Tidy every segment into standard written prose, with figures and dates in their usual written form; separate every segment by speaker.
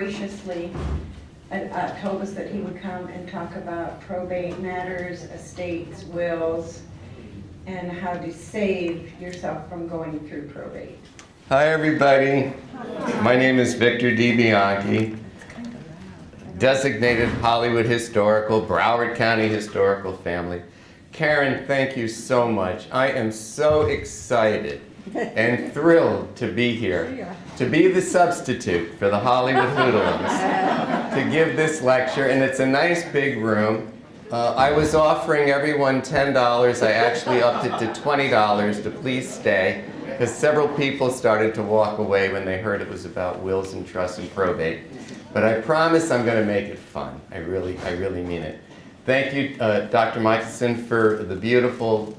Speaker 1: graciously told us that he would come and talk about probate matters, estates, wills, and how to save yourself from going through probate.
Speaker 2: Hi everybody, my name is Victor DeBianchi, designated Hollywood Historical, Broward County Historical Family. Karen, thank you so much. I am so excited and thrilled to be here, to be the substitute for the Hollywood Hoodlums, to give this lecture, and it's a nice big room. I was offering everyone $10. I actually upped it to $20 to please stay, because several people started to walk away when they heard it was about wills and trusts and probate. But I promise I'm going to make it fun. I really mean it. Thank you, Dr. Michelson, for the beautiful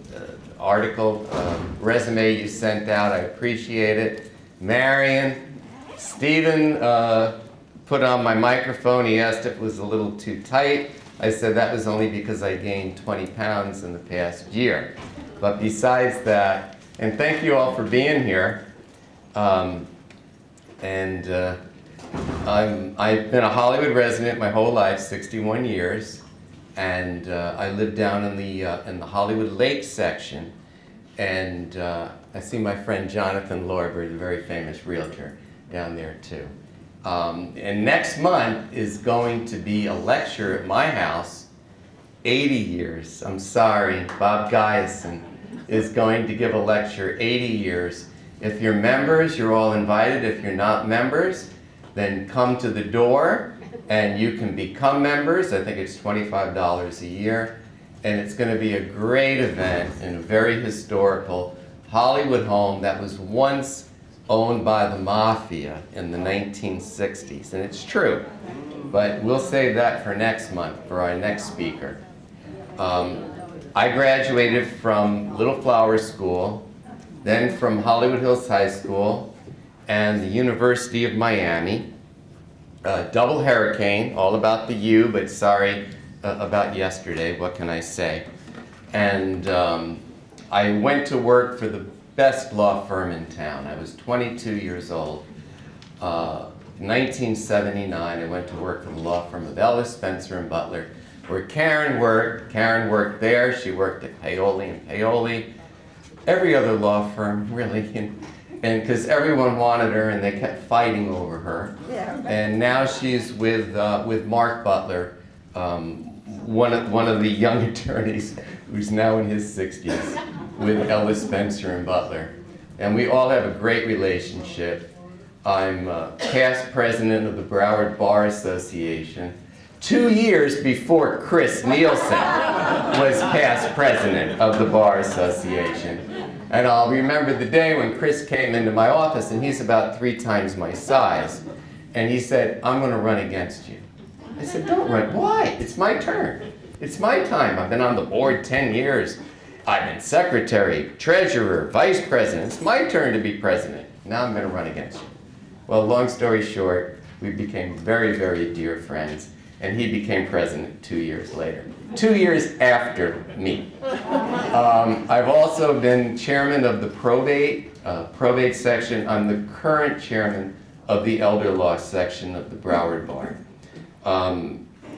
Speaker 2: article, resume you sent out. I appreciate it. Marion, Stephen put on my microphone. He asked if it was a little too tight. I said that was only because I gained 20 pounds in the past year. But besides that, and thank you all for being here. I've been a Hollywood resident my whole life, 61 years, and I live down in the Hollywood Lake section. And I see my friend Jonathan Lorber, the very famous realtor, down there too. And next month is going to be a lecture at my house, 80 years. I'm sorry, Bob Guyson is going to give a lecture, 80 years. If you're members, you're all invited. If you're not members, then come to the door and you can become members. I think it's $25 a year. And it's going to be a great event in a very historical Hollywood home that was once owned by the mafia in the 1960s. And it's true, but we'll save that for next month for our next speaker. I graduated from Little Flower School, then from Hollywood Hills High School and the University of Miami. Double hurricane, all about the U, but sorry about yesterday, what can I say? And I went to work for the best law firm in town. I was 22 years old. 1979, I went to work for the law firm of Ellis, Spencer & Butler, where Karen worked. Karen worked there. She worked at Paoli & Paoli. Every other law firm, really. And because everyone wanted her and they kept fighting over her. Yeah. And now she's with Mark Butler, one of the young attorneys who's now in his 60s with Ellis, Spencer & Butler. And we all have a great relationship. I'm past president of the Broward Bar Association, 2 years before Chris Nielsen was past president of the Bar Association. And I'll remember the day when Chris came into my office, and he's about 3 times my size, and he said, "I'm going to run against you." I said, "Don't run." "Why? It's my turn. It's my time. I've been on the board 10 years. I've been secretary, treasurer, vice president. It's my turn to be president. Now I'm going to run against you." Well, long story short, we became very, very dear friends, and he became president 2 years later. 2 years after me. I've also been chairman of the probate section. I'm the current chairman of the elder law section of the Broward Bar.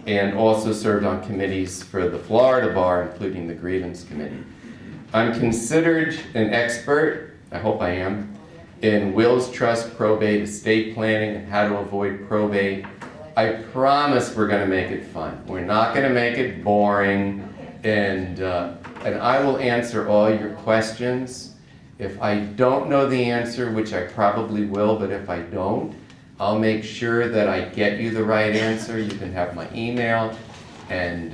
Speaker 2: And also served on committees for the Florida Bar, including the Grievance Committee. I'm considered an expert, I hope I am, in wills, trust, probate, estate planning, and how to avoid probate. I promise we're going to make it fun. We're not going to make it boring, and I will answer all your questions. If I don't know the answer, which I probably will, but if I don't, I'll make sure that I get you the right answer. You can have my email, and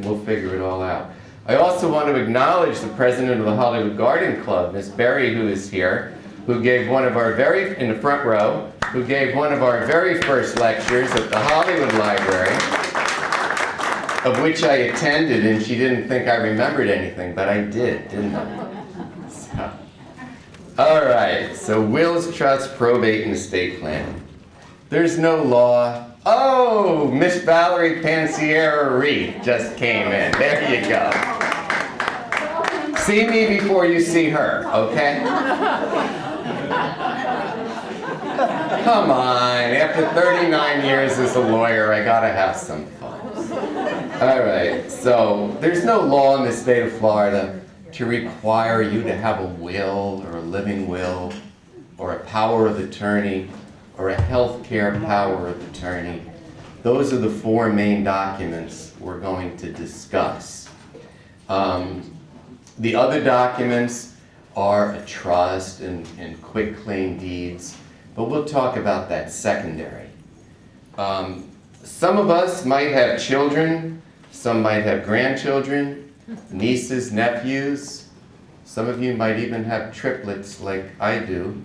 Speaker 2: we'll figure it all out. I also want to acknowledge the president of the Hollywood Garden Club, Miss Berry, who is here, who gave one of our in the front row, who gave one of our very first lectures at the Hollywood Library, of which I attended, and she didn't think I remembered anything, but I did, didn't I? So. All right, so wills, trust, probate, and estate planning. There's no law. Oh, Miss Valerie Pansiera-Reed just came in. There you go. See me before you see her, okay? Come on, after 39 years as a lawyer, I gotta have some fun. All right, so there's no law in the state of Florida to require you to have a will or a living will or a power of attorney or a health care power of attorney. Those are the four main documents we're going to discuss. The other documents are a trust and quitclaim deeds, but we'll talk about that secondary. Some of us might have children, some might have grandchildren, nieces, nephews. Some of you might even have triplets like I do,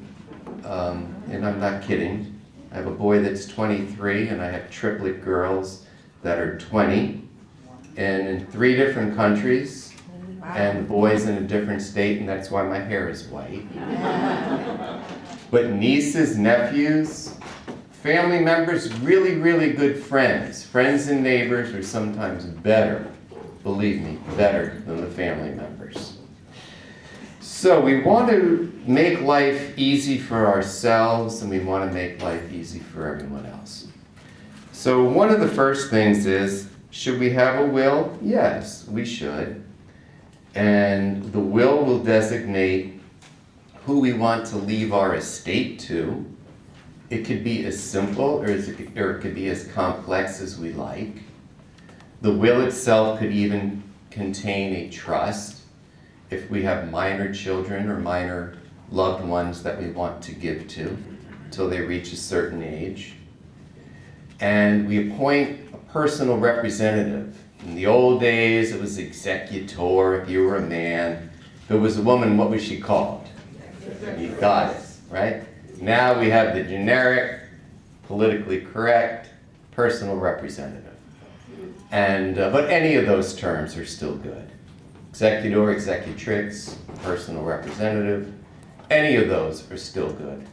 Speaker 2: and I'm not kidding. I have a boy that's 23, and I have triplet girls that are 20, and in 3 different countries, and the boy's in a different state, and that's why my hair is white. But nieces, nephews, family members, really, really good friends. Friends and neighbors are sometimes better, believe me, better than the family members. So we want to make life easy for ourselves, and we want to make life easy for everyone else. So one of the first things is, should we have a will? Yes, we should. And the will designate who we want to leave our estate to. It could be as simple or it could be as complex as we like. The will itself could even contain a trust if we have minor children or minor loved ones that we want to give to until they reach a certain age. And we appoint a personal representative. In the old days, it was executor if you were a man. If it was a woman, what was she called? You got it, right? Now we have the generic, politically correct, personal representative. And but any of those terms are still good. Executor, executrix, personal representative, any of those are still good.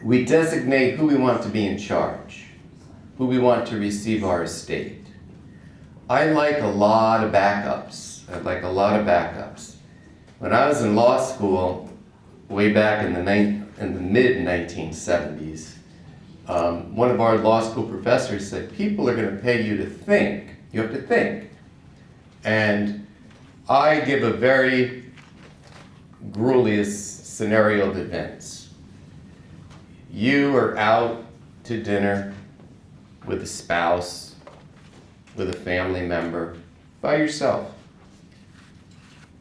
Speaker 2: We designate who we want to be in charge, who we want to receive our estate. I like a lot of backups. When I was in law school, way back in the mid-1970s, one of our law school professors said, people are going to pay you to think. You have to think. And I give a very grueliest scenario of events. You are out to dinner with a spouse, with a family member, by yourself.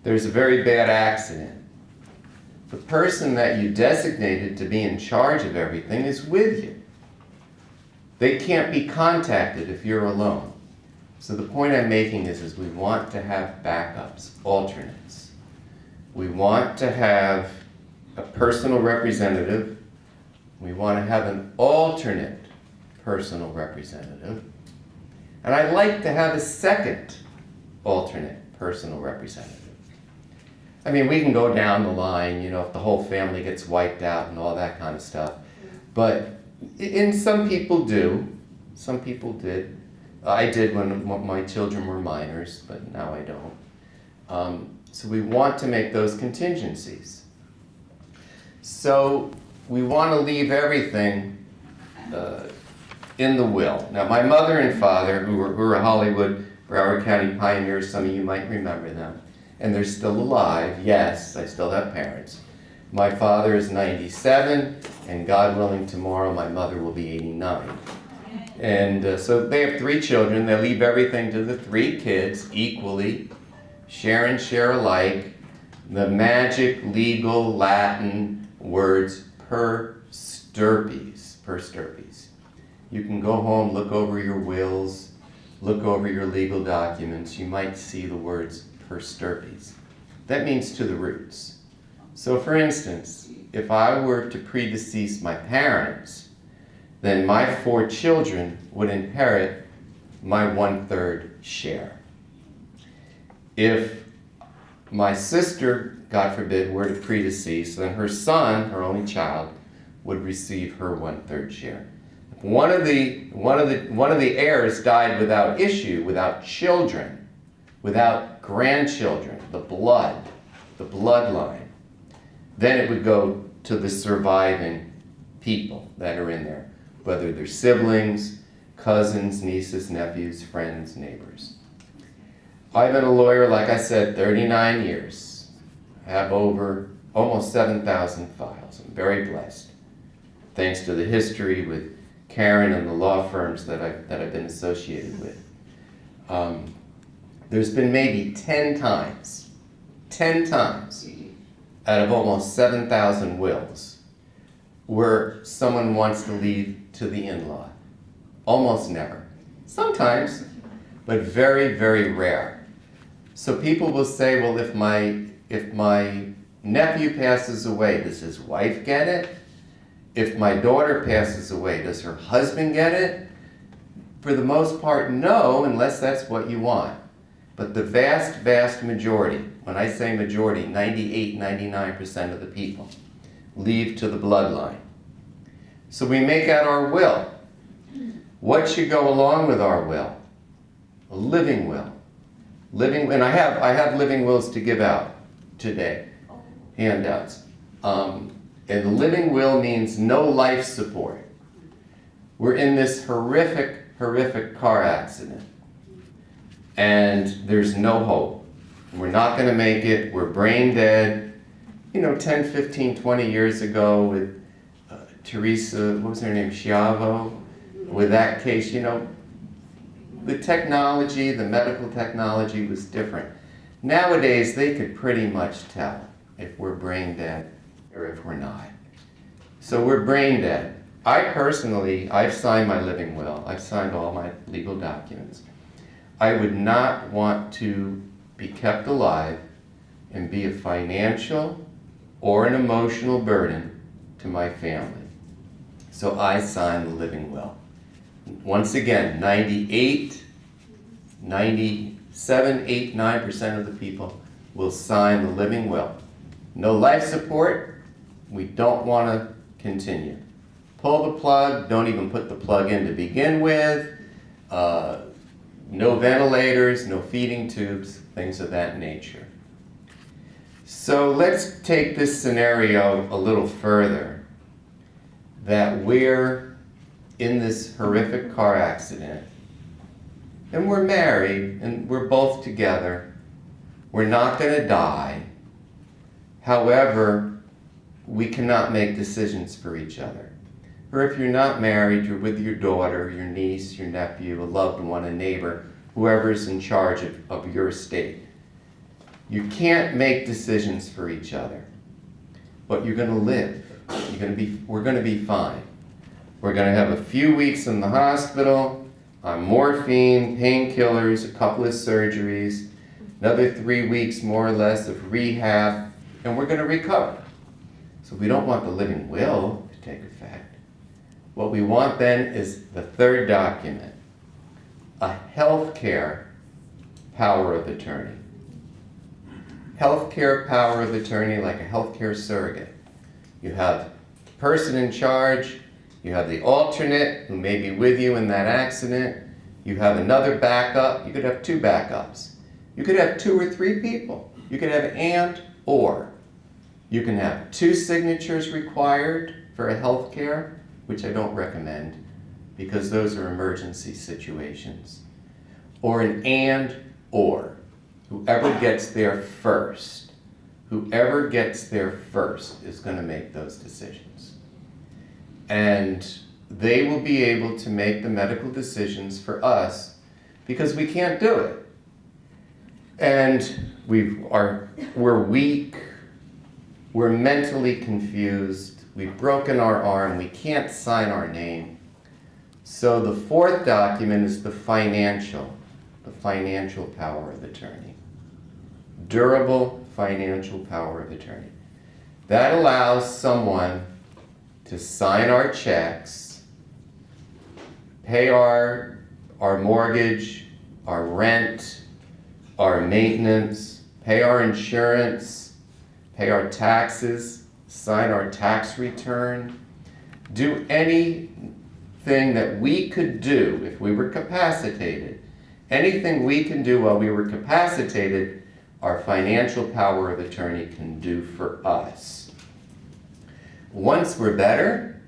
Speaker 2: There's a very bad accident. The person that you designated to be in charge of everything is with you. They can't be contacted if you're alone. So the point I'm making is we want to have backups, alternates. We want to have a personal representative. We want to have an alternate personal representative. And I'd like to have a second alternate personal representative. I mean, we can go down the line, if the whole family gets wiped out and all that kind of stuff. But some people do. Some people did. I did when my children were minors, but now I don't. So we want to make those contingencies. So we want to leave everything in the will. Now, my mother and father, who were Hollywood, Broward County pioneers, some of you might remember them, and they're still alive. Yes, I still have parents. My father is 97, and God willing, tomorrow my mother will be 89. And so they have 3 children. They leave everything to the 3 kids equally, share and share alike. The magic legal Latin words per stirpes. You can go home, look over your wills, look over your legal documents. You might see the words per stirpes. That means to the roots. So for instance, if I were to predecease my parents, then my 4 children would inherit my 1/3 share. If my sister, God forbid, were to predecease, then her son, her only child, would receive her 1/3 share. If one of the heirs died without issue, without children, without grandchildren, the bloodline, then it would go to the surviving people that are in there, whether they're siblings, cousins, nieces, nephews, friends, neighbors. I've been a lawyer, like I said, 39 years. I have over almost 7,000 files. I'm very blessed, thanks to the history with Karen and the law firms that I've been associated with. There's been maybe 10 times out of almost 7,000 wills where someone wants to leave to the in-law. Almost never. Sometimes, but very, very rare. So people will say, well, if my nephew passes away, does his wife get it? If my daughter passes away, does her husband get it? For the most part, no, unless that's what you want. But the vast, vast majority, when I say majority, 98, 99% of the people leave to the bloodline. So we make out our will. What should go along with our will? A living will. And I have living wills to give out today, handouts. And the living will means no life support. We're in this horrific car accident, and there's no hope. We're not going to make it. We're brain dead. 10, 15, 20 years ago with Teresa, what was her name, Schiavo, with that case, the technology, the medical technology was different. Nowadays, they could pretty much tell if we're brain dead or if we're not. So we're brain dead. I've signed my living will. I've signed all my legal documents. I would not want to be kept alive and be a financial or an emotional burden to my family. So I signed the living will. Once again, 98, 97, 8, 9% of the people will sign the living will. No life support, we don't want to continue. Pull the plug, don't even put the plug in to begin with. No ventilators, no feeding tubes, things of that nature. So let's take this scenario a little further, that we're in this horrific car accident, and we're married, and we're both together. We're not going to die. However, we cannot make decisions for each other. Or if you're not married, you're with your daughter, your niece, your nephew, a loved one, a neighbor, whoever's in charge of your estate. You can't make decisions for each other, but you're going to live. We're going to be fine. We're going to have a few weeks in the hospital on morphine, painkillers, a couple of surgeries, another 3 weeks more or less of rehab, and we're going to recover. So we don't want the living will to take effect. What we want then is the third document, a healthcare power of attorney. Healthcare power of attorney, like a healthcare surrogate. You have the person in charge, you have the alternate who may be with you in that accident, you have another backup. You could have two backups. You could have 2 or 3 people. You could have and or. You can have 2 signatures required for a healthcare, which I don't recommend because those are emergency situations. Or an and or. Whoever gets there first is going to make those decisions. And they will be able to make the medical decisions for us because we can't do it. And we're weak, we're mentally confused, we've broken our arm, we can't sign our name. So the fourth document is the financial power of attorney. Durable financial power of attorney. That allows someone to sign our checks, pay our mortgage, our rent, our maintenance, pay our insurance, pay our taxes, sign our tax return, do anything that we could do if we were capacitated. Anything we can do while we were capacitated, our financial power of attorney can do for us. once we're better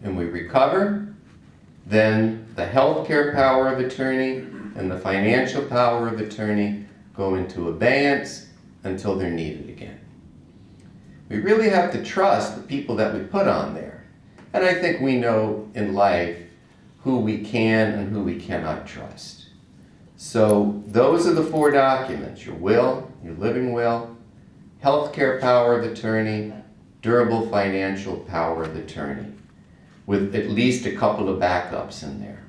Speaker 2: and we recover, then the healthcare power of attorney and the financial power of attorney go into abeyance until they're needed again. We really have to trust the people that we put on there. And I think we know in life who we can and who we cannot trust. So those are the 4 documents: your will, your living will, healthcare power of attorney, durable financial power of attorney, with at least a couple of backups in there.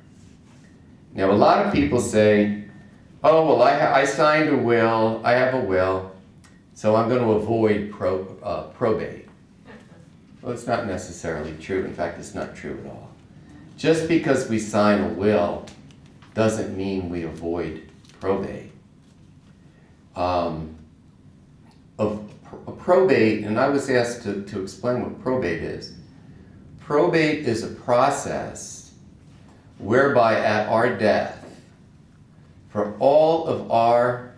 Speaker 2: Now, a lot of people say, oh, well, I signed a will, I have a will, so I'm going to avoid probate. Well, it's not necessarily true. In fact, it's not true at all. Just because we sign a will doesn't mean we avoid probate. A probate, and I was asked to explain what probate is. Probate is a process whereby at our death, for all of our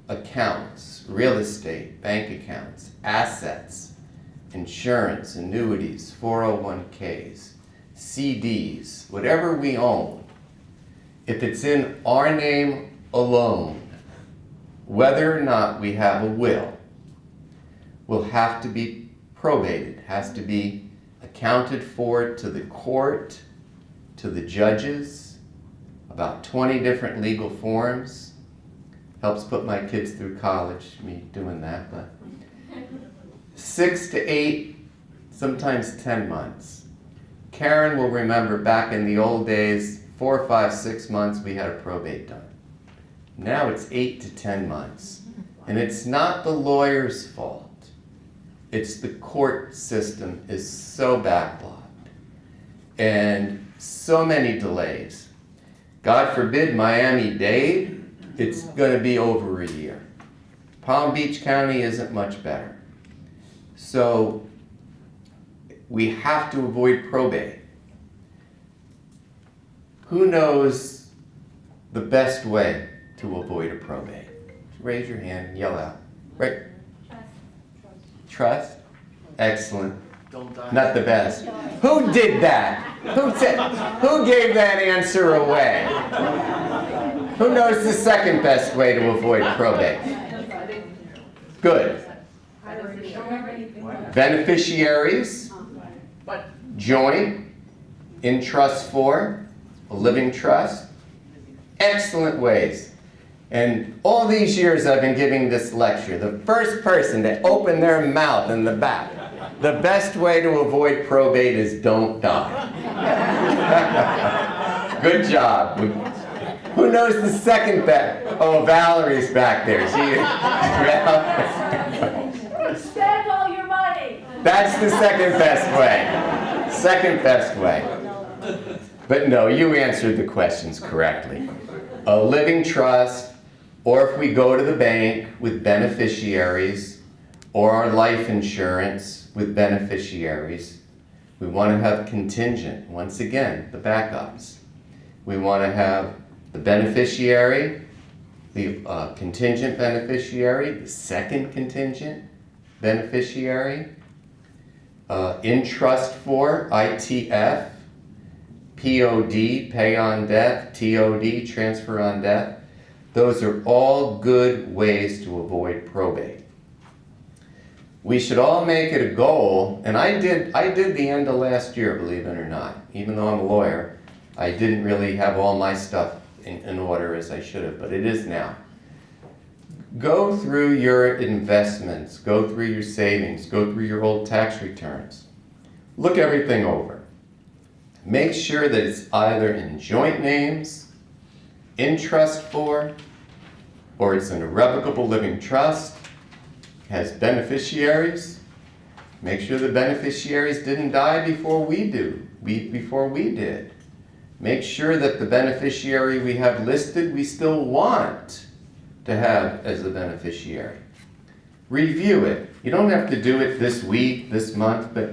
Speaker 2: accounts, real estate, bank accounts, assets, insurance, annuities, 401ks, CDs, whatever we own, if it's in our name alone, whether or not we have a will have to be probated, has to be accounted for to the court, to the judges, about 20 different legal forms. Helps put my kids through college, me doing that, but 6 to 8, sometimes 10 months. Karen will remember back in the old days, 4, 5, 6 months we had a probate done. Now it's 8 to 10 months. And it's not the lawyer's fault. It's the court system is so backlogged. And so many delays. God forbid Miami-Dade, it's going to be over a year. Palm Beach County isn't much better. So we have to avoid probate. Who knows the best way to avoid a probate? Raise your hand and yell out. Right? Trust? Excellent.
Speaker 3: Don't die.
Speaker 2: Not the best. Who did that? Who gave that answer away? Who knows the second best way to avoid probate? Good. Beneficiaries, joint, in trust for, a living trust. Excellent ways. And all these years I've been giving this lecture, the first person to open their mouth in the back, the best way to avoid probate is don't die. Good job. Who knows the second best? Oh, Valerie's back there.
Speaker 4: Spend all your money.
Speaker 2: That's the second best way. Second best way. But no, you answered the questions correctly. A living trust, or if we go to the bank with beneficiaries, or our life insurance with beneficiaries, we want to have contingent. Once again, the backups. We want to have the beneficiary, the contingent beneficiary, the second contingent beneficiary, in trust for, ITF, POD, pay on death, TOD, transfer on death. Those are all good ways to avoid probate. We should all make it a goal, and I did the end of last year, believe it or not. Even though I'm a lawyer, I didn't really have all my stuff in order as I should have, but it is now. Go through your investments, go through your savings, go through your old tax returns. Look everything over. Make sure that it's either in joint names, in trust for, or it's an irrevocable living trust, has beneficiaries. Make sure the beneficiaries didn't die before we did. Make sure that the beneficiary we have listed, we still want to have as the beneficiary. Review it. You don't have to do it this week, this month, but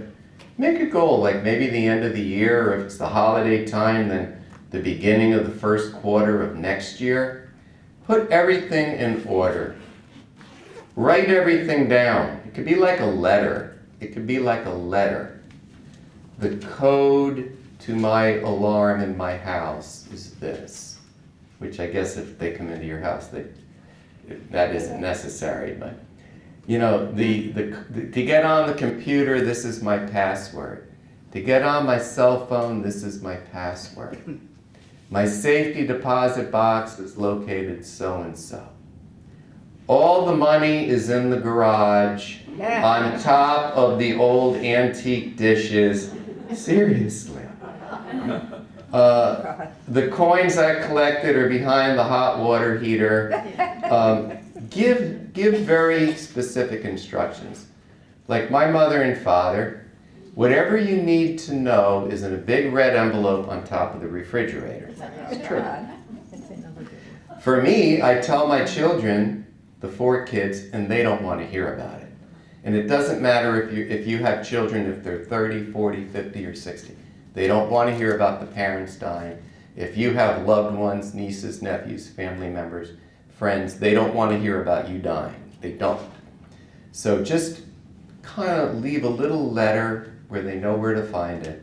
Speaker 2: make a goal, like maybe the end of the year, or if it's the holiday time, then the beginning of the first quarter of next year. Put everything in order. Write everything down. It could be like a letter. it could be like a letter. The code to my alarm in my house is this, which I guess if they come into your house, that isn't necessary, but you know, to get on the computer, this is my password. To get on my cell phone, this is my password. My safety deposit box is located so-and-so. All the money is in the garage on top of the old antique dishes. Seriously. The coins I collected are behind the hot water heater. Give very specific instructions. Like my mother and father, whatever you need to know is in a big red envelope on top of the refrigerator. It's true. For me, I tell my children, the 4 kids, and they don't want to hear about it. And it doesn't matter if you have children, if they're 30, 40, 50, or 60. They don't want to hear about the parents dying. If you have loved ones, nieces, nephews, family members, friends, they don't want to hear about you dying. They don't. So just kind of leave a little letter where they know where to find it.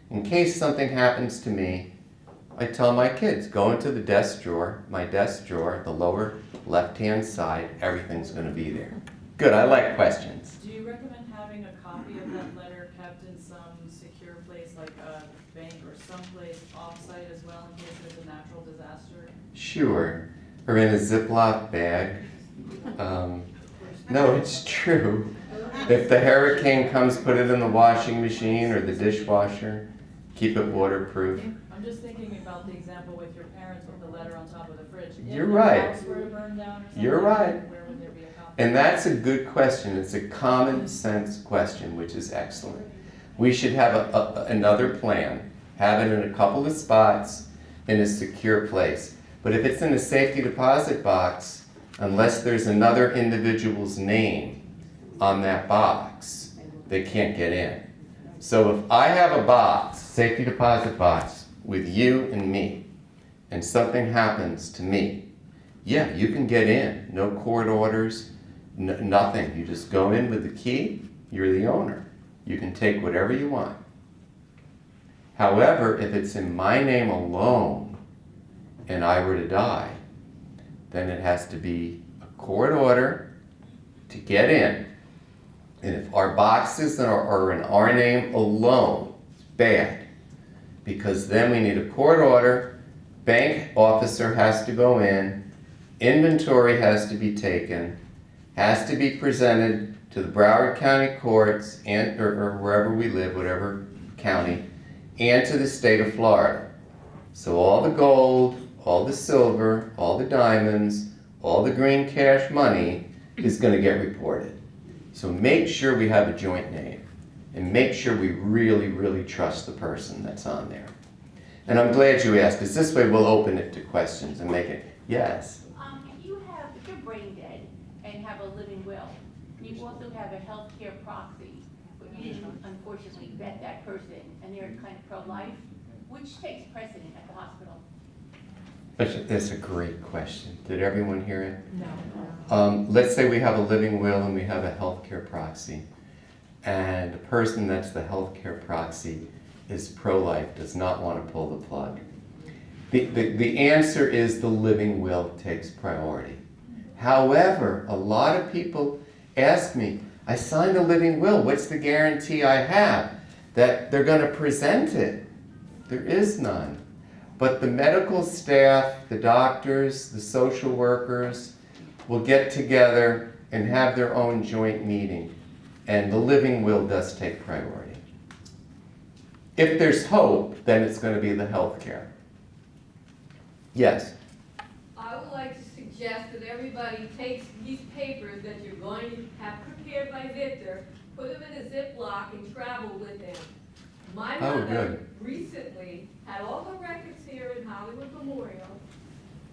Speaker 2: In case something happens to me, I tell my kids, go into the desk drawer, my desk drawer, the lower left-hand side, everything's going to be there. Good, I like questions.
Speaker 3: Do you recommend having a copy of that letter kept in some secure place, like a bank or someplace off-site as well, in case there's a natural disaster?
Speaker 2: Sure. Or in a Ziploc bag. No, it's true. If the hurricane comes, put it in the washing machine or the dishwasher. Keep it waterproof.
Speaker 3: I'm just thinking about the example with your parents with the letter on top of the fridge.
Speaker 2: You're right.
Speaker 3: If the house were to burn down or something,
Speaker 2: You're right.
Speaker 3: where would there be a copy?
Speaker 2: And that's a good question. It's a common sense question, which is excellent. We should have another plan. Have it in a couple of spots in a secure place. But if it's in a safety deposit box, unless there's another individual's name on that box, they can't get in. So if I have a box, safety deposit box, with you and me, and something happens to me, yeah, you can get in. No court orders, nothing. You just go in with the key, you're the owner. You can take whatever you want. However, if it's in my name alone, and I were to die, then it has to be a court order to get in. And if our boxes are in our name alone, it's bad. Because then we need a court order, bank officer has to go in, inventory has to be taken, has to be presented to the Broward County courts and or wherever we live, whatever county, and to the state of Florida. So all the gold, all the silver, all the diamonds, all the green cash money is going to get reported. So make sure we have a joint name and make sure we really, really trust the person that's on there. And I'm glad you asked, because this way we'll open it to questions and make it, yes.
Speaker 4: If you're brain dead and have a living will, you also have a healthcare proxy, but you didn't unfortunately vet that person and they're kind of pro-life, which takes precedent at the hospital?
Speaker 2: That's a great question. Did everyone hear it?
Speaker 4: No.
Speaker 2: Let's say we have a living will and we have a healthcare proxy, and the person that's the healthcare proxy is pro-life, does not want to pull the plug. The answer is the living will takes priority. However, a lot of people ask me, I signed a living will, what's the guarantee I have that they're going to present it? There is none. But the medical staff, the doctors, the social workers will get together and have their own joint meeting. And the living will does take priority. If there's hope, then it's going to be the health care. Yes?
Speaker 5: I would like to suggest that everybody takes these papers that you're going to have prepared by Victor, put them in a Ziploc and travel with them. My
Speaker 2: Oh,
Speaker 5: mother
Speaker 2: good.
Speaker 5: recently had all the records here in Hollywood Memorial,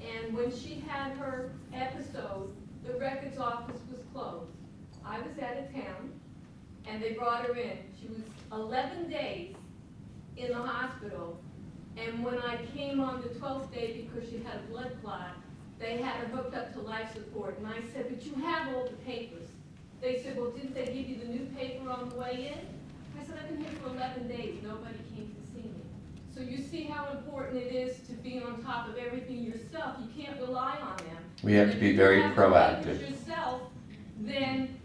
Speaker 5: and when she had her episode, the records office was closed. I was out of town, and they brought her in. She was 11 days in the hospital, and when I came on the 12th day because she had a blood clot, they had her hooked up to life support, and I said, but you have all the papers. They said, well, didn't they give you the new paper on the way in? I said, I've been here for 11 days, nobody came to see me. So you see how important it is to be on top of everything yourself. You can't rely on them.
Speaker 2: We have
Speaker 5: And
Speaker 2: to
Speaker 5: if
Speaker 2: be
Speaker 5: you
Speaker 2: very
Speaker 5: have to make
Speaker 2: proactive.
Speaker 5: it yourself, then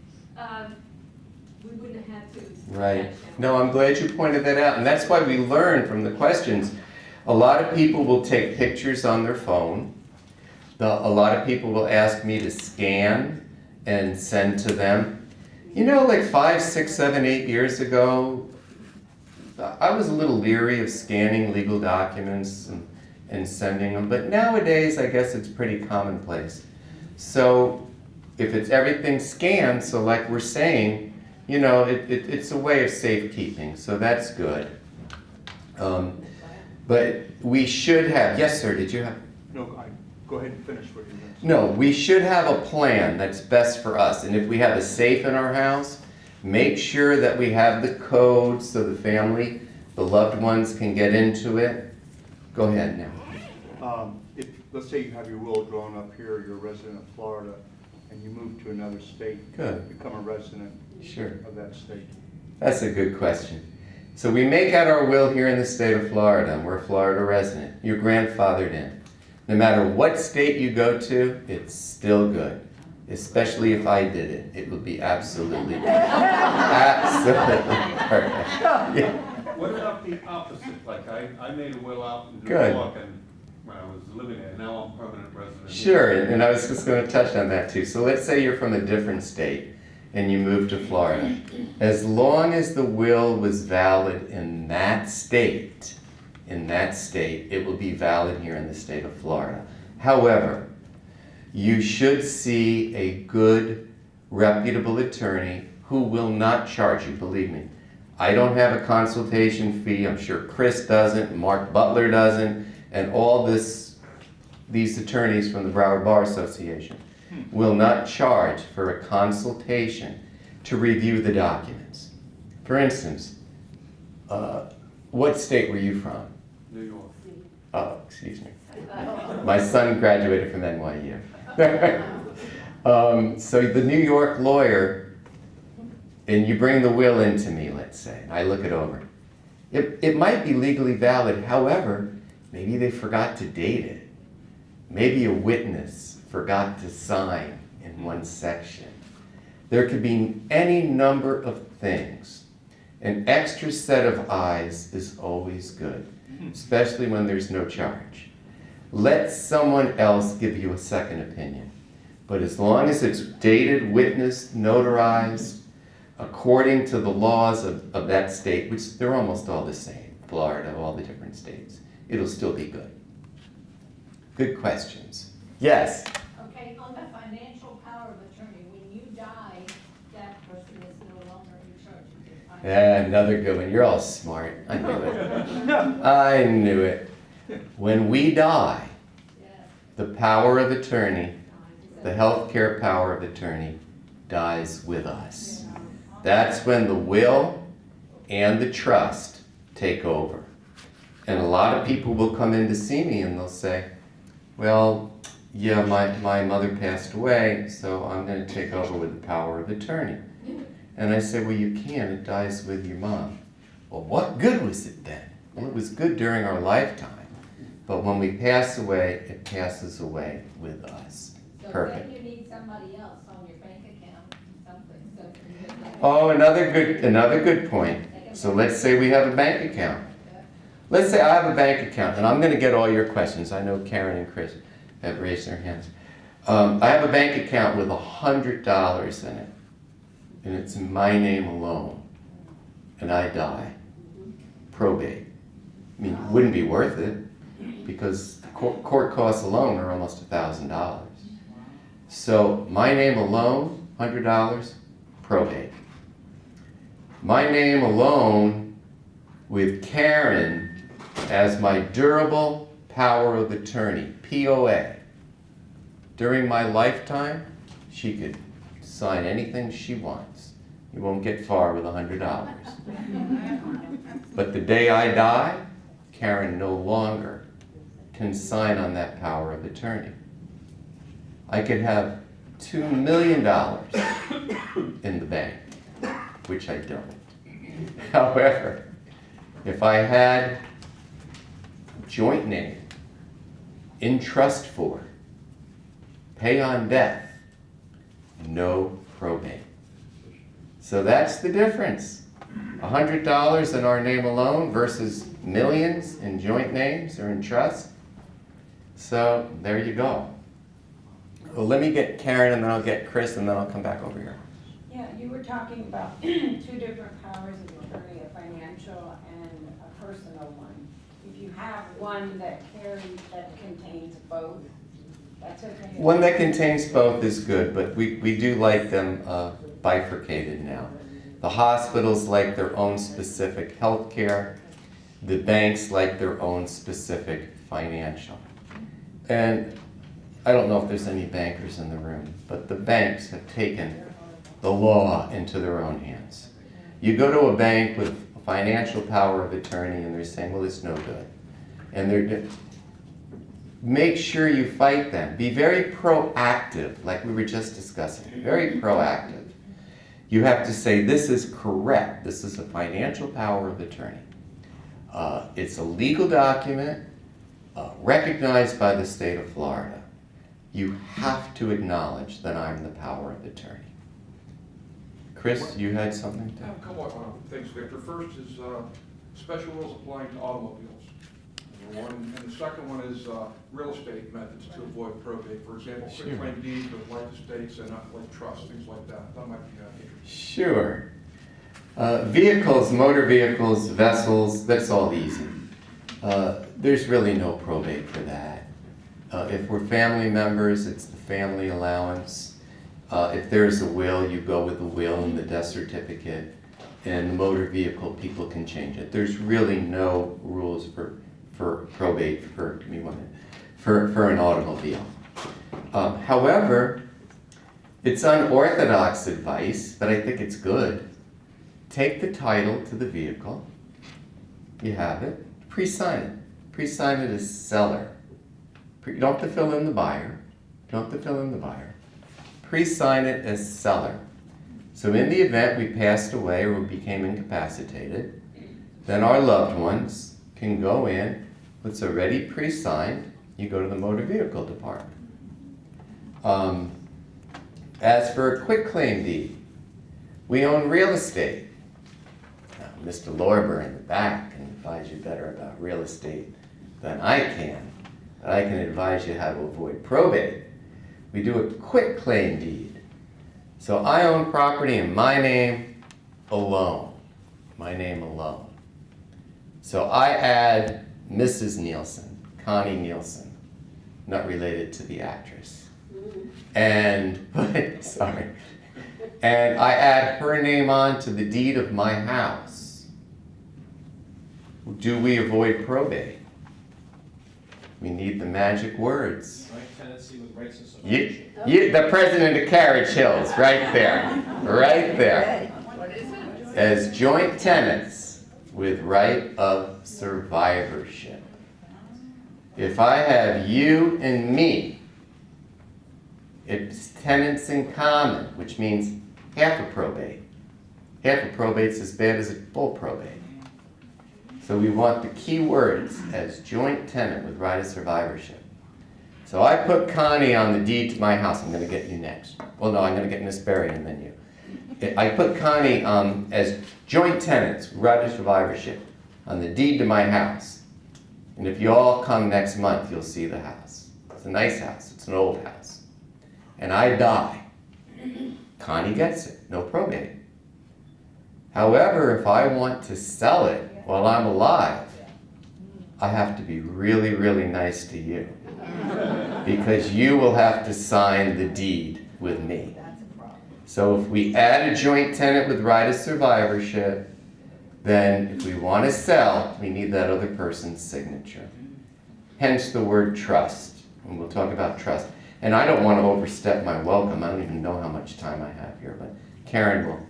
Speaker 5: we wouldn't have had to.
Speaker 2: Right. No, I'm glad you pointed that out, and that's why we learn from the questions. A lot of people will take pictures on their phone. A lot of people will ask me to scan and send to them. You know, like 5, 6, 7, 8 years ago, I was a little leery of scanning legal documents and sending them, but nowadays I guess it's pretty commonplace. So if it's everything scanned, so like we're saying, you know, it's a way of safekeeping, so that's good. But we should have, yes sir, did you have?
Speaker 6: No, go ahead and finish what you're going to say.
Speaker 2: No, we should have a plan that's best for us. And if we have a safe in our house, make sure that we have the code so the family, the loved ones can get into it. Go ahead now.
Speaker 6: If, let's say you have your will drawn up here, you're a resident of Florida, and you move to another state.
Speaker 2: Good.
Speaker 6: Become a resident
Speaker 2: Sure.
Speaker 6: of that state.
Speaker 2: That's a good question. So we make out our will here in the state of Florida, and we're a Florida resident. You're grandfathered in. No matter what state you go to, it's still good. Especially if I did it. It would be absolutely, absolutely perfect. Yeah.
Speaker 7: What about the opposite? Like I made a will out in New
Speaker 2: Good.
Speaker 7: York and when I was living there, now I'm permanent resident.
Speaker 2: Sure, and I was just going to touch on that too. So let's say you're from a different state and you move to Florida. As long as the will was valid in that state, it will be valid here in the state of Florida. However, you should see a good, reputable attorney who will not charge you, believe me. I don't have a consultation fee, I'm sure Chris doesn't, Mark Butler doesn't, and all these attorneys from the Broward Bar Association will not charge for a consultation to review the documents. For instance, what state were you from?
Speaker 7: New York.
Speaker 2: Oh, excuse me. My son graduated from NYU. So the New York lawyer, and you bring the will into me, let's say, and I look it over. It might be legally valid, however, maybe they forgot to date it. Maybe a witness forgot to sign in one section. There could be any number of things. An extra set of eyes is always good, especially when there's no charge. Let someone else give you a second opinion. But as long as it's dated, witnessed, notarized, according to the laws of that state, which they're almost all the same, Florida, all the different states, it'll still be good. Good questions. Yes?
Speaker 8: Okay, on the financial power of attorney, when you die, that person is no longer in charge of your finances.
Speaker 2: Yeah, another good one. You're all smart. I knew it. I knew it. When we die, the power of attorney, the healthcare power of attorney, dies with us. That's when the will and the trust take over. And a lot of people will come in to see me and they'll say, well, yeah, my mother passed away, so I'm going to take over with the power of attorney. And I say, well, you can't. It dies with your mom. Well, what good was it then? Well, it was good during our lifetime. But when we pass away, it passes away with us. Perfect.
Speaker 8: So then you need somebody else on your bank account, something, so.
Speaker 2: Oh, another good point. So let's say we have a bank account. Let's say I have a bank account, and I'm going to get all your questions. I know Karen and Chris have raised their hands. I have a bank account with $100 in it, and it's in my name alone, and I die. Probate. I mean, it wouldn't be worth it, because court costs alone are almost $1,000. So my name alone, $100, probate. My name alone with Karen as my durable power of attorney, POA. During my lifetime, she could sign anything she wants. You won't get far with $100. But the day I die, Karen no longer can sign on that power of attorney. I could have $2 million in the bank, which I don't. However, if I had joint name, in trust for, pay on death, no probate. So that's the difference. $100 in our name alone versus millions in joint names or in trust. So there you go. Well, let me get Karen and then I'll get Chris and then I'll come back over here.
Speaker 1: Yeah, you were talking about two different powers of attorney, a financial and a personal one. If you have one that contains both, that's okay.
Speaker 2: One that contains both is good, but we do like them bifurcated now. The hospitals like their own specific health care. The banks like their own specific financial. And I don't know if there's any bankers in the room, but the banks have taken the law into their own hands. You go to a bank with financial power of attorney and they're saying, well, it's no good. And make sure you fight them. Be very proactive, like we were just discussing, very proactive. You have to say, this is correct. This is a financial power of attorney. It's a legal document recognized by the state of Florida. You have to acknowledge that I'm the power of attorney. Chris, you had something
Speaker 9: I have a couple of things, Victor. First is special rules applying to automobiles. Number one. And the second one is real estate methods to avoid probate. For example, quitclaim deeds with life estates and like trusts, things like that. That might be interesting.
Speaker 2: Sure. Vehicles, motor vehicles, vessels, that's all easy. There's really no probate for that. If we're family members, it's the family allowance. If there's a will, you go with the will and the death certificate. And the motor vehicle, people can change it. There's really no rules for probate for an automobile. However, it's unorthodox advice, but I think it's good. Take the title to the vehicle. You have it. Pre-sign it. Pre-sign it as seller. You don't have to fill in the buyer. You don't have to fill in the buyer. Pre-sign it as seller. So in the event we passed away or we became incapacitated, then our loved ones can go in, it's already pre-signed, you go to the motor vehicle department. As for a quitclaim deed, we own real estate. Now, Mr. Lorber in the back can advise you better about real estate than I can, but I can advise you how to avoid probate. We do a quitclaim deed. So I own property in my name alone. My name alone. So I add Mrs. Nielsen, Connie Nielsen, not related to the actress. And, sorry. And I add her name on to the deed of my house. Do we avoid probate? We need the magic words.
Speaker 10: Joint tenancy with rights of
Speaker 2: The president of Carriage Hills, right there, right there. As joint tenants with right of survivorship. If I have you and me, it's tenants in common, which means half a probate. Half a probate's as bad as a full probate. So we want the key words as joint tenant with right of survivorship. So I put Connie on the deed to my house. I'm going to get you next. Well, no, I'm going to get Miss Berry and then you. I put Connie as joint tenants, right of survivorship, on the deed to my house. And if you all come next month, you'll see the house. It's a nice house. It's an old house. And I die. Connie gets it. No probate. However, if I want to sell it while I'm alive, I have to be really, really nice to you. Because you will have to sign the deed with me. So if we add a joint tenant with right of survivorship, then if we want to sell, we need that other person's signature. Hence the word trust. And we'll talk about trust. And I don't want to overstep my welcome. I don't even know how much time I have here, but Karen will.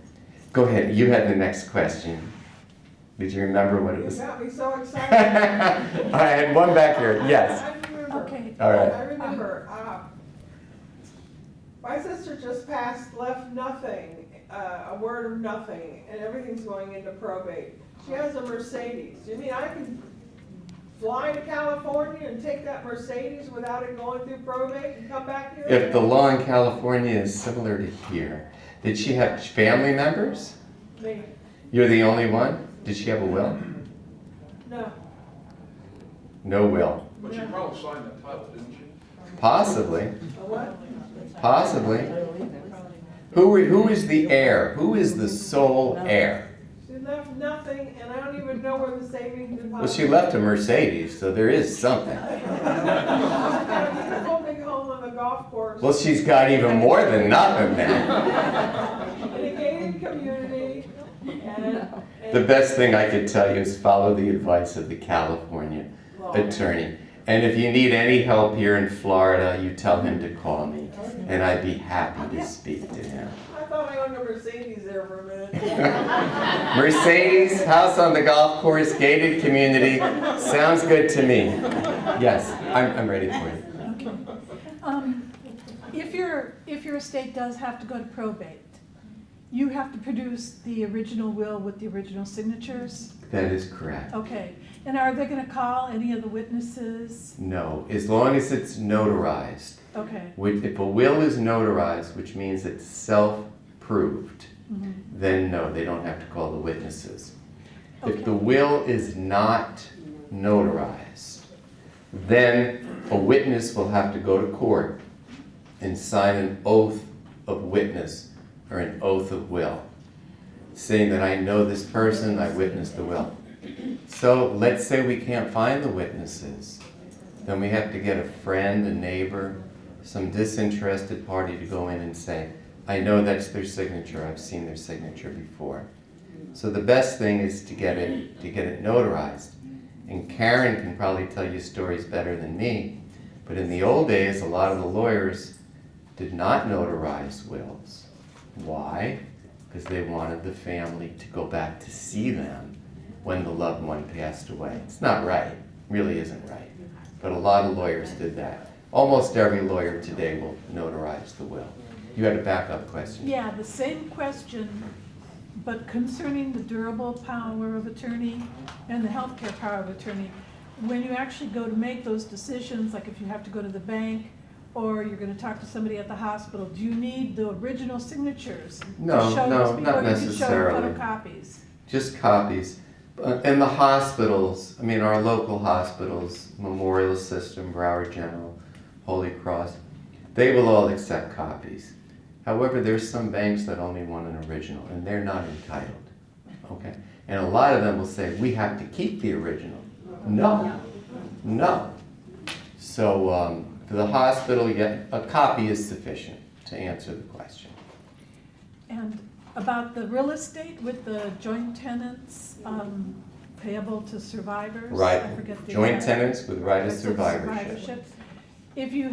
Speaker 2: Go ahead. You had the next question. Did you remember what it was?
Speaker 11: You got me so excited.
Speaker 2: I had one back here. Yes.
Speaker 11: I remember.
Speaker 1: Okay.
Speaker 2: All right.
Speaker 11: I remember.
Speaker 10: My sister just passed, left nothing, a word of nothing, and everything's going into probate. She has a Mercedes. You mean I can fly to California and take that Mercedes without it going through probate and come back here?
Speaker 2: If the law in California is similar to here, did she have family members?
Speaker 10: Me,
Speaker 2: You're the only one? Did she have a will?
Speaker 10: no.
Speaker 2: No will.
Speaker 9: But she probably signed that title, didn't she?
Speaker 2: Possibly.
Speaker 10: A what?
Speaker 2: Possibly. Who is the heir? Who is the sole heir?
Speaker 10: She left nothing, and I don't even know where the savings deposit.
Speaker 2: Well, she left a Mercedes, so there is something.
Speaker 10: She's got a beautiful big home on the golf course.
Speaker 2: Well, she's got even more than nothing now.
Speaker 10: In a gated community, and.
Speaker 2: The best thing I could tell you is follow the advice of the California attorney. And if you need any help here in Florida, you tell him to call me, and I'd be happy to speak to him.
Speaker 10: I thought I owned a Mercedes there for a minute.
Speaker 2: Mercedes, house on the golf course, gated community, sounds good to me. Yes, I'm ready for you.
Speaker 11: If your estate does have to go to probate, you have to produce the original will with the original signatures?
Speaker 2: That is correct.
Speaker 11: Okay, and are they gonna call any of the witnesses?
Speaker 2: No, as long as it's notarized.
Speaker 11: Okay.
Speaker 2: If a will is notarized, which means it's self-proved, then no, they don't have to call the witnesses.
Speaker 11: Okay.
Speaker 2: If the will is not notarized, then a witness will have to go to court and sign an oath of witness or an oath of will, saying that I know this person, I witnessed the will. So let's say we can't find the witnesses. Then we have to get a friend, a neighbor, some disinterested party to go in and say, I know that's their signature, I've seen their signature before. So the best thing is to get it notarized. And Karen can probably tell you stories better than me, but in the old days, a lot of the lawyers did not notarize wills. Why? Because they wanted the family to go back to see them when the loved one passed away. It's not right, really isn't right. But a lot of lawyers did that. Almost every lawyer today will notarize the will. You had a backup question.
Speaker 11: Yeah, the same question, but concerning the durable power of attorney and the healthcare power of attorney. When you actually go to make those decisions, like if you have to go to the bank or you're going to talk to somebody at the hospital, do you need the original signatures
Speaker 2: No,
Speaker 11: to show
Speaker 2: no,
Speaker 11: those,
Speaker 2: not
Speaker 11: or you can show
Speaker 2: necessarily.
Speaker 11: photocopies?
Speaker 2: Just copies. And the hospitals, I mean our local hospitals, Memorial System, Broward General, Holy Cross, they will all accept copies. However, there's some banks that only want an original, and they're not entitled. Okay? And a lot of them will say, we have to keep the original. No. No. So for the hospital, a copy is sufficient to answer the question.
Speaker 11: And about the real estate with the joint tenants payable to survivors?
Speaker 2: Right.
Speaker 11: I forget the
Speaker 2: Joint
Speaker 11: exact-
Speaker 2: tenants with right of
Speaker 11: That's
Speaker 2: survivorship.
Speaker 11: If you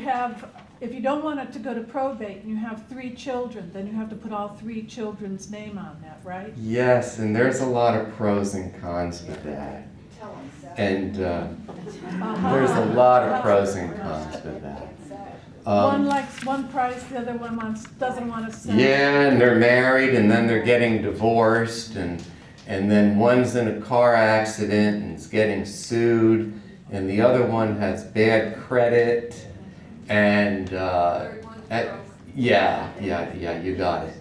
Speaker 11: don't want it to go to probate and you have 3 children, then you have to put all 3 children's name on that, right?
Speaker 2: Yes, and there's a lot of pros and cons with that. And there's a lot of pros and cons with that.
Speaker 11: One likes one price, the other one doesn't want to sell.
Speaker 2: Yeah, and they're married, and then they're getting divorced, and then one's in a car accident and is getting sued, and the other one has bad credit, and yeah, you got it.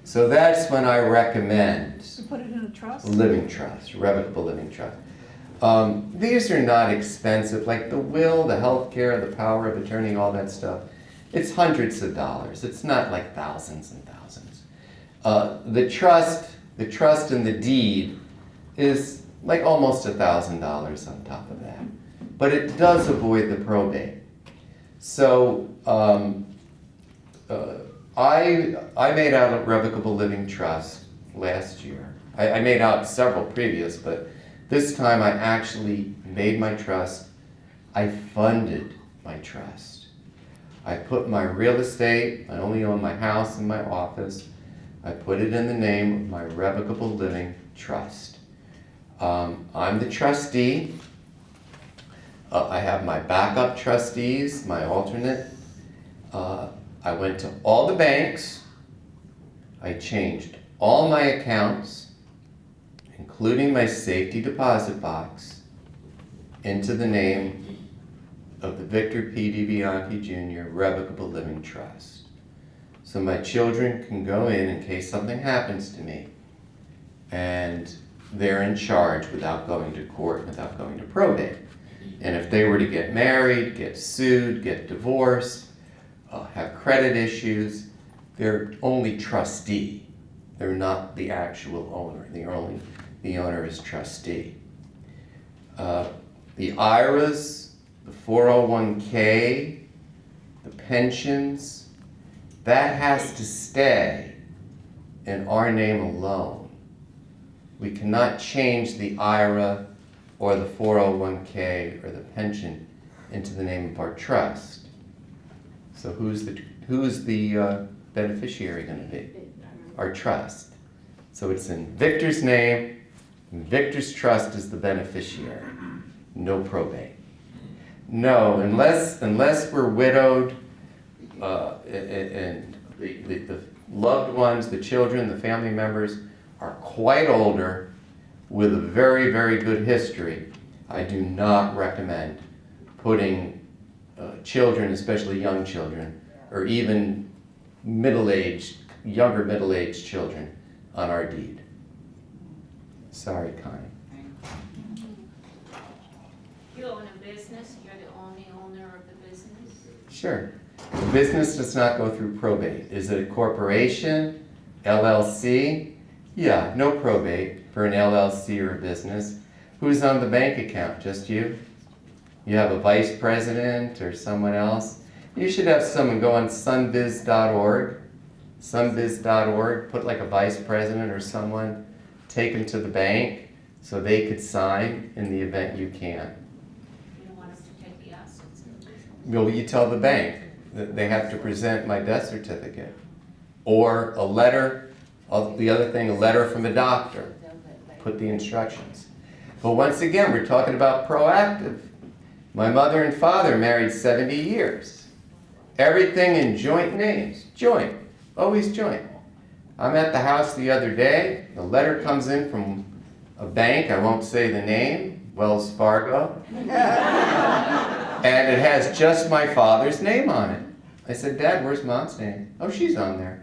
Speaker 2: So that's when I recommend
Speaker 11: You put it in a trust?
Speaker 2: living trust, revocable living trust. These are not expensive, like the will, the healthcare, the power of attorney, all that stuff. It's hundreds of dollars. It's not like thousands and thousands. The trust and the deed is like almost $1,000 on top of that. But it does avoid the probate. So I made out a revocable living trust last year. I made out several previous, but this time I actually made my trust. I funded my trust. I put my real estate, I only own my house and my office. I put it in the name of my revocable living trust. I'm the trustee. I have my backup trustees, my alternate. I went to all the banks, I changed all my accounts, including my safety deposit box, into the name of the Victor P. DeBianchi Jr. Revocable Living Trust. So my children can go in case something happens to me, and they're in charge without going to court, without going to probate. And if they were to get married, get sued, get divorced, have credit issues, they're only trustee. They're not the actual owner. The owner is trustee. The IRAs, the 401k, the pensions, that has to stay in our name alone. We cannot change the IRA or the 401k or the pension into the name of our trust. So who's the beneficiary going to be? Our trust. So it's in Victor's name, and Victor's trust is the beneficiary. No probate. No, unless we're widowed, and the loved ones, the children, the family members are quite older with a very, very good history, I do not recommend putting children, especially young children, or even younger middle-aged children on our deed. Sorry, Connie.
Speaker 12: You own a business, you're the only owner of the business?
Speaker 2: Sure. The business does not go through probate. Is it a corporation, LLC? Yeah, no probate for an LLC or a business. Who's on the bank account? Just you? You have a vice president or someone else? You should have someone go on sunbiz.org, put like a vice president or someone, take them to the bank so they could sign in the event you can't.
Speaker 12: You don't want us to take the assets in the business?
Speaker 2: Well, you tell the bank that they have to present my death certificate or a letter, the other thing, a letter from a doctor. Put the instructions. But once again, we're talking about proactive. My mother and father married 70 years. Everything in joint names. Joint. Always joint. I'm at the house the other day. The letter comes in from a bank. I won't say the name. Wells Fargo. And it has just my father's name on it. I said, Dad, where's Mom's name? Oh, she's on there.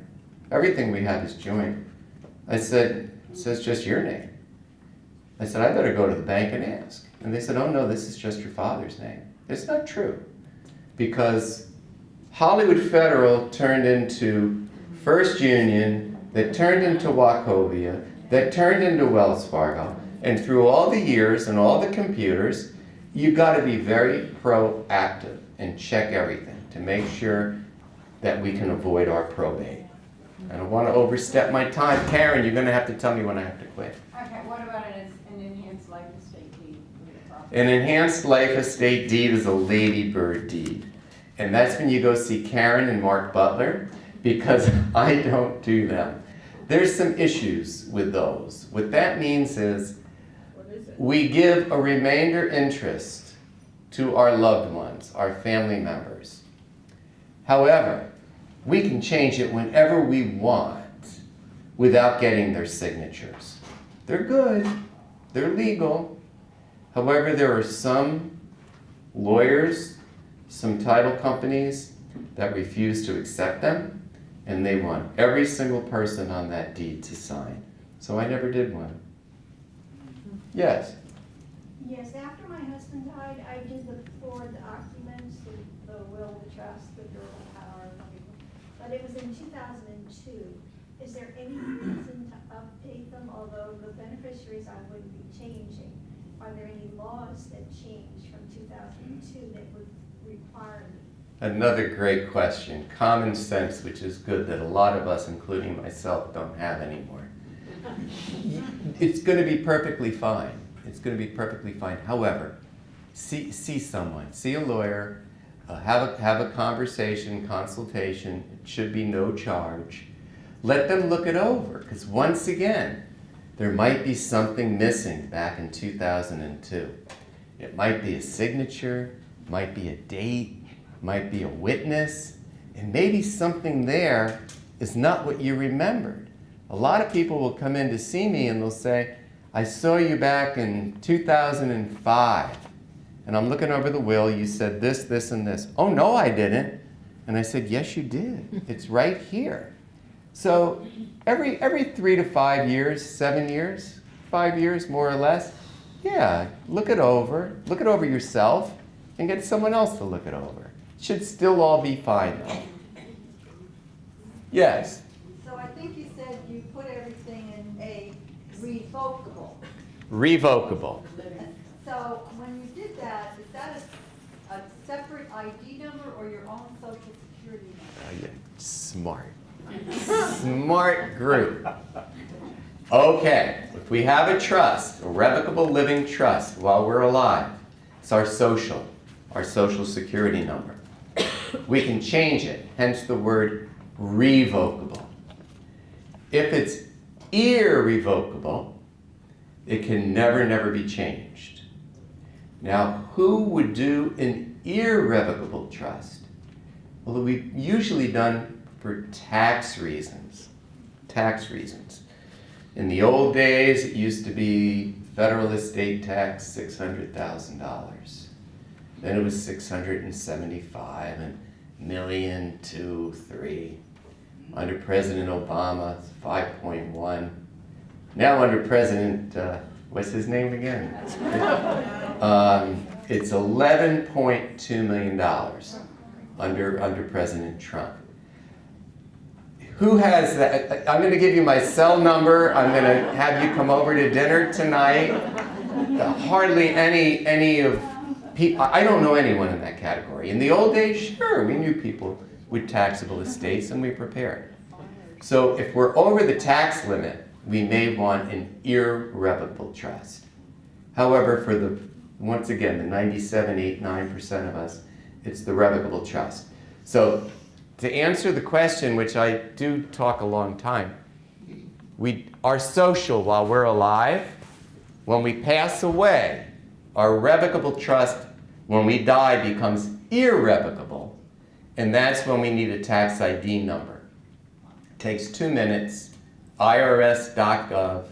Speaker 2: Everything we have is joint. I said, it says just your name. I said, I better go to the bank and ask. And they said, oh no, this is just your father's name. It's not true. Because Hollywood Federal turned into First Union, that turned into Wachovia, that turned into Wells Fargo. And through all the years and all the computers, you got to be very proactive and check everything to make sure that we can avoid our probate. I don't want to overstep my time. Karen, you're going to have to tell me when I have to quit.
Speaker 8: Okay, what about an enhanced life estate deed?
Speaker 2: An enhanced life estate deed is a ladybird deed. And that's when you go see Karen and Mark Butler, because I don't do them. There's some issues with those. What that means is we give a remainder interest to our loved ones, our family members. However, we can change it whenever we want without getting their signatures. They're good, they're legal. However, there are some lawyers, some title companies that refuse to accept them, and they want every single person on that deed to sign. So I never did one. Yes?
Speaker 13: Yes, after my husband died, I did the 4 documents, the will, the trust, the durable power, but it was in 2002. Is there any reason to update them, although the beneficiaries I wouldn't be changing? Are there any laws that changed from 2002 that would require me?
Speaker 2: Another great question. Common sense, which is good, that a lot of us, including myself, don't have anymore. It's going to be perfectly fine. It's going to be perfectly fine. However, see someone, see a lawyer, have a conversation, consultation. It should be no charge. Let them look it over, because once again, there might be something missing back in 2002. It might be a signature, might be a date, might be a witness. And maybe something there is not what you remembered. A lot of people will come in to see me and they'll say, I saw you back in 2005, and I'm looking over the will, you said this, this, and this. Oh, no, I didn't. And I said, yes, you did. It's right here. So every 3 to 5 years, 7 years, 5 years, more or less, yeah, look it over yourself, and get someone else to look it over. It should still all be fine, though. Yes?
Speaker 14: So I think you said you put everything in a revocable.
Speaker 2: Revocable.
Speaker 14: So when you did that, is that a separate ID number or your own social security number?
Speaker 2: Oh, yeah. Smart. Smart group. Okay, if we have a trust, a revocable living trust while we're alive, it's our social security number. We can change it, hence the word revocable. If it's irrevocable, it can never be changed. Now, who would do an irrevocable trust? Well, we've usually done for tax reasons. Tax reasons. In the old days, it used to be federal estate tax, $600,000. Then it was $675 and million, 2, 3. Under President Obama, 5.1. Now under President, what's his name again? It's $11.2 million under President Trump. Who has that? I'm going to give you my cell number. I'm going to have you come over to dinner tonight. Hardly any of people, I don't know anyone in that category. In the old days, sure, we knew people with taxable estates and we prepared. So if we're over the tax limit, we may want an irrevocable trust. However, for the, once again, the 9% of us, it's the revocable trust. So to answer the question, which I do talk a long time, we are social while we're alive. When we pass away, our revocable trust, when we die, becomes irrevocable. And that's when we need a tax ID number. It takes 2 minutes, irs.gov,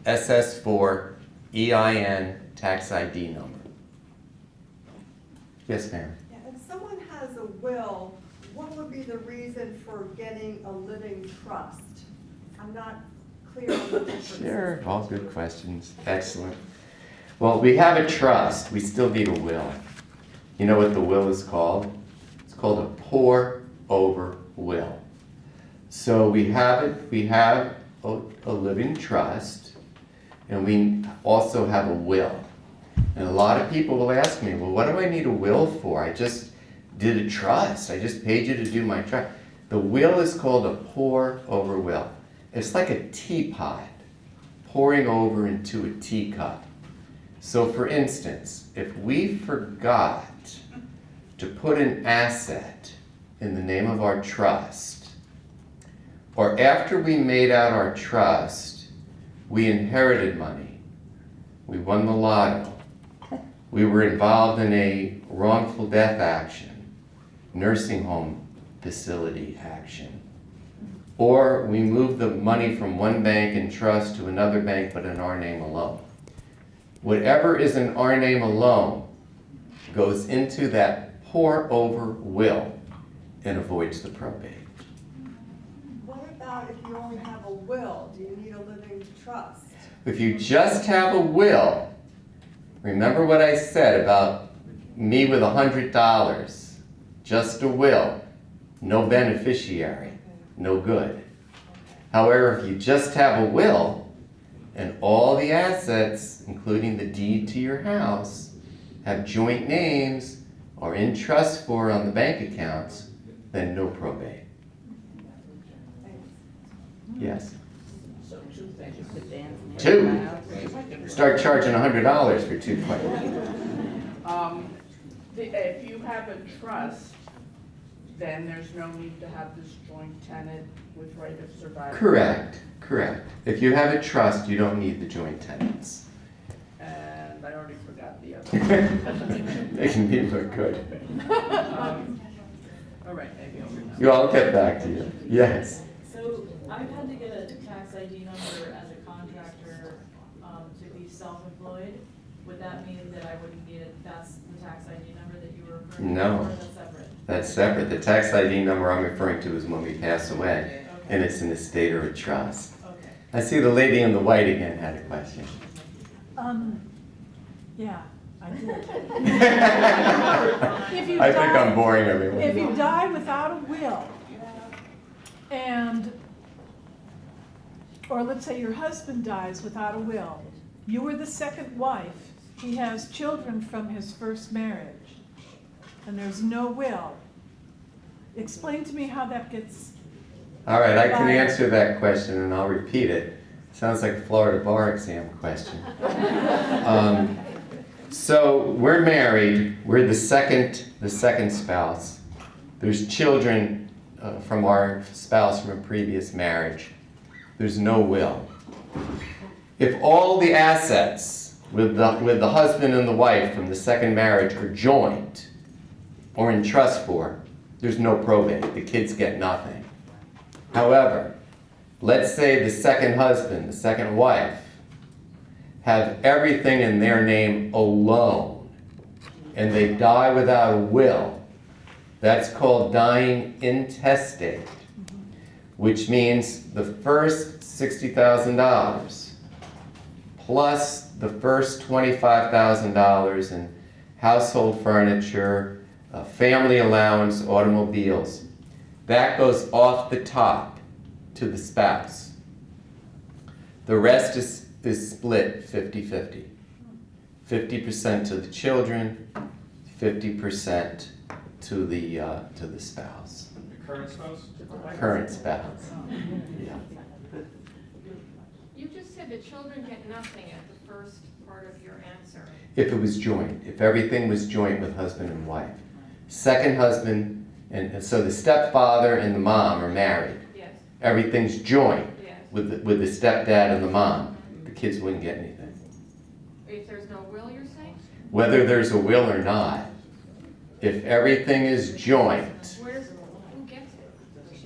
Speaker 2: SS4, EIN, tax ID number. Yes, ma'am.
Speaker 14: Yeah, if someone has a will, what would be the reason for getting a living trust? I'm not clear on the difference.
Speaker 2: Sure, all good questions. Excellent. Well, we have a trust. We still need a will. You know what the will is called? It's called a pour-over will. So we have a living trust, and we also have a will. And a lot of people will ask me, well, what do I need a will for? I just did a trust. I just paid you to do my trust. The will is called a pour-over will. It's like a teapot pouring over into a teacup. So for instance, if we forgot to put an asset in the name of our trust, or after we made out our trust, we inherited money, we won the lotto, we were involved in a wrongful death action, nursing home facility action, or we moved the money from one bank in trust to another bank but in our name alone. Whatever is in our name alone goes into that pour-over will and avoids the probate.
Speaker 14: What about if you only have a will? Do you need a living trust?
Speaker 2: If you just have a will, remember what I said about me with $100, just a will, no beneficiary, no good. However, if you just have a will, and all the assets, including the deed to your house, have joint names or in trust for on the bank accounts, then no probate. Yes?
Speaker 15: So 2 things, the dance.
Speaker 2: 2. Start charging $100 for 2 questions.
Speaker 15: If you have a trust, then there's no need to have this joint tenant with right of survival.
Speaker 2: Correct. If you have a trust, you don't need the joint tenants.
Speaker 15: And I already forgot the other one.
Speaker 2: They can be look good.
Speaker 15: All right,
Speaker 2: Yeah, I'll get back to you. Yes.
Speaker 3: So I've had to get a tax ID number as a contractor, to be self-employed. Would that mean that I wouldn't need it, that's the tax ID number that you were referring to?
Speaker 2: No.
Speaker 3: Or that's separate?
Speaker 2: That's separate. The tax ID number I'm referring to is when we pass away, and it's an estate or a trust.
Speaker 3: Okay.
Speaker 2: I see the lady in the white again had a question.
Speaker 11: Yeah, I did.
Speaker 2: I think I'm boring everyone.
Speaker 11: If you die without a will, and, or let's say your husband dies without a will, you were the second wife, he has children from his first marriage, and there's no will. Explain to me how that gets.
Speaker 2: All right, I can answer that question, and I'll repeat it. Sounds like a Florida bar exam question. So we're married. We're the second spouse. There's children from our spouse from a previous marriage. There's no will. If all the assets with the husband and the wife from the second marriage are joint or in trust for, there's no probate. The kids get nothing. However, let's say the second husband, the second wife, have everything in their name alone, and they die without a will. That's called dying intestate, which means the first $60,000 plus the first $25,000 in household furniture, family allowance, automobiles. That goes off the top to the spouse. The rest is split 50-50. 50% to the children, 50% to the spouse.
Speaker 7: The current spouse?
Speaker 2: Current spouse. Yeah.
Speaker 5: You just said the children get nothing at the first part of your answer.
Speaker 2: If it was joint, if everything was joint with husband and wife. Second husband, and so the stepfather and the mom are married.
Speaker 5: Yes.
Speaker 2: Everything's joint
Speaker 5: Yes.
Speaker 2: with the stepdad and the mom. The kids wouldn't get anything.
Speaker 5: If there's no will, you're saying?
Speaker 2: Whether there's a will or not, if everything is joint,
Speaker 5: Who gets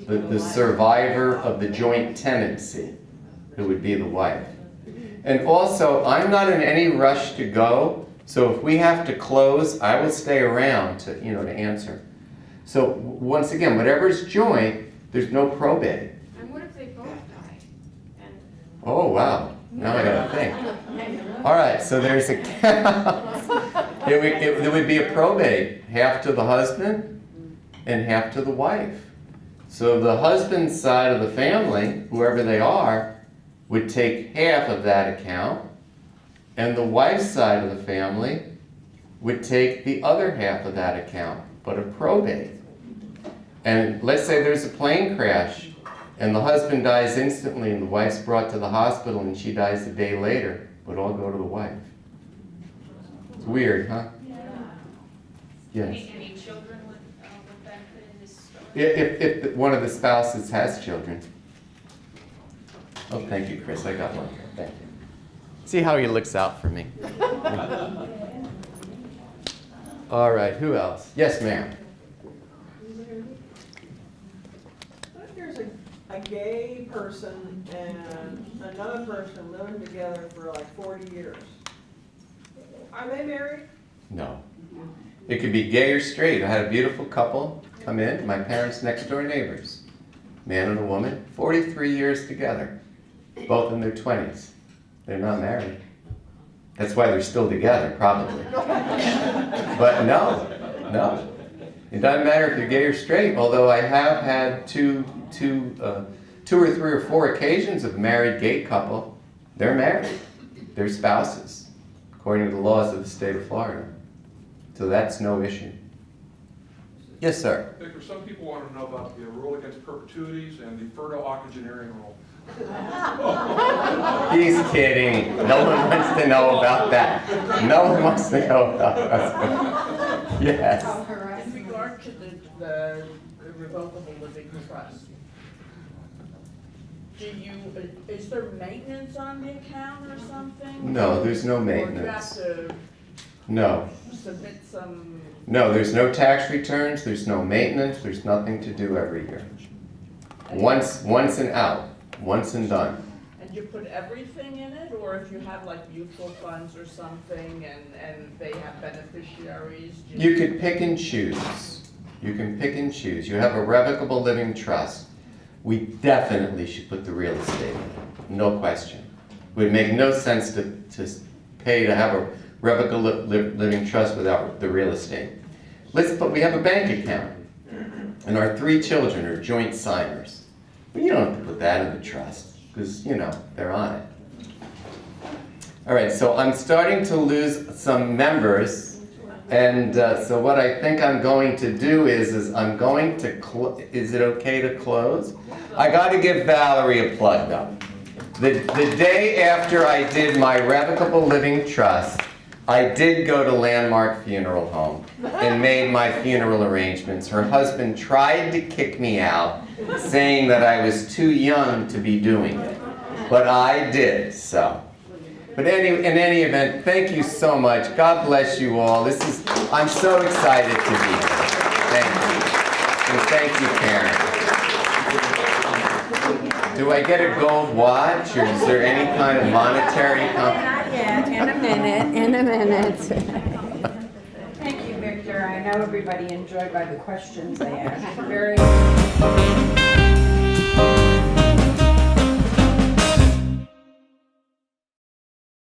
Speaker 5: it?
Speaker 2: the survivor of the joint tenancy, who would be the wife. And also, I'm not in any rush to go, so if we have to close, I will stay around to answer. So once again, whatever's joint, there's no probate.
Speaker 5: And what if they both die? And
Speaker 2: Oh, wow. Now I gotta think. All right, so there's a count. It would be a probate, half to the husband and half to the wife. So the husband's side of the family, whoever they are, would take half of that account, and the wife's side of the family would take the other half of that account, but a probate. And let's say there's a plane crash, and the husband dies instantly, and the wife's brought to the hospital, and she dies a day later, but all go to the wife. It's weird, huh? Yes.
Speaker 12: Any children would benefit in this story?
Speaker 2: If one of the spouses has children. Oh, thank you, Chris. I got one here. Thank you. See how he looks out for me. All right, who else? Yes, ma'am.
Speaker 10: What if there's a gay person and another person living together for like 40 years? Are they married?
Speaker 2: No. It could be gay or straight. I had a beautiful couple come in, my parents' next door neighbors. Man and a woman, 43 years together, both in their 20s. They're not married. That's why they're still together, probably. But no. It doesn't matter if you're gay or straight, although I have had two or three or four occasions of married gay couple. They're married. They're spouses, according to the laws of the state of Florida. So that's no issue. Yes, sir.
Speaker 9: Victor, some people want to know about the rule against perpetuities and the fertile octogenarian rule.
Speaker 2: He's kidding. No one wants to know about that. No one wants to know about that. Yes.
Speaker 15: In regard to the revocable living trust, is there maintenance on the account or something?
Speaker 2: No, there's no
Speaker 15: Or do you have
Speaker 2: maintenance.
Speaker 15: to
Speaker 2: No.
Speaker 15: submit some,
Speaker 2: No, there's no tax returns, there's no maintenance, there's nothing to do every year. Once and out, once and done.
Speaker 15: and you put everything in it? Or if you have like mutual funds or something and they have beneficiaries?
Speaker 2: You could pick and choose. You can pick and choose. You have a revocable living trust. We definitely should put the real estate in it, no question. It would make no sense to pay to have a revocable living trust without the real estate. But we have a bank account, and our 3 children are joint signers. Well, you don't have to put that in the trust, because, you know, they're on it. All right, so I'm starting to lose some members, and so what I think I'm going to do is I'm going to, is it okay to close? I got to give Valerie a plug, though. The day after I did my revocable living trust, I did go to Landmark Funeral Home and made my funeral arrangements. Her husband tried to kick me out, saying that I was too young to be doing it. But I did, so. But in any event, thank you so much. God bless you all. I'm so excited to be here. Thank you. And thank you, Karen. Do I get a gold watch, or is there any kind of monetary
Speaker 1: Not yet, in a minute. Thank you, Victor. I know everybody enjoyed by the questions they asked. Very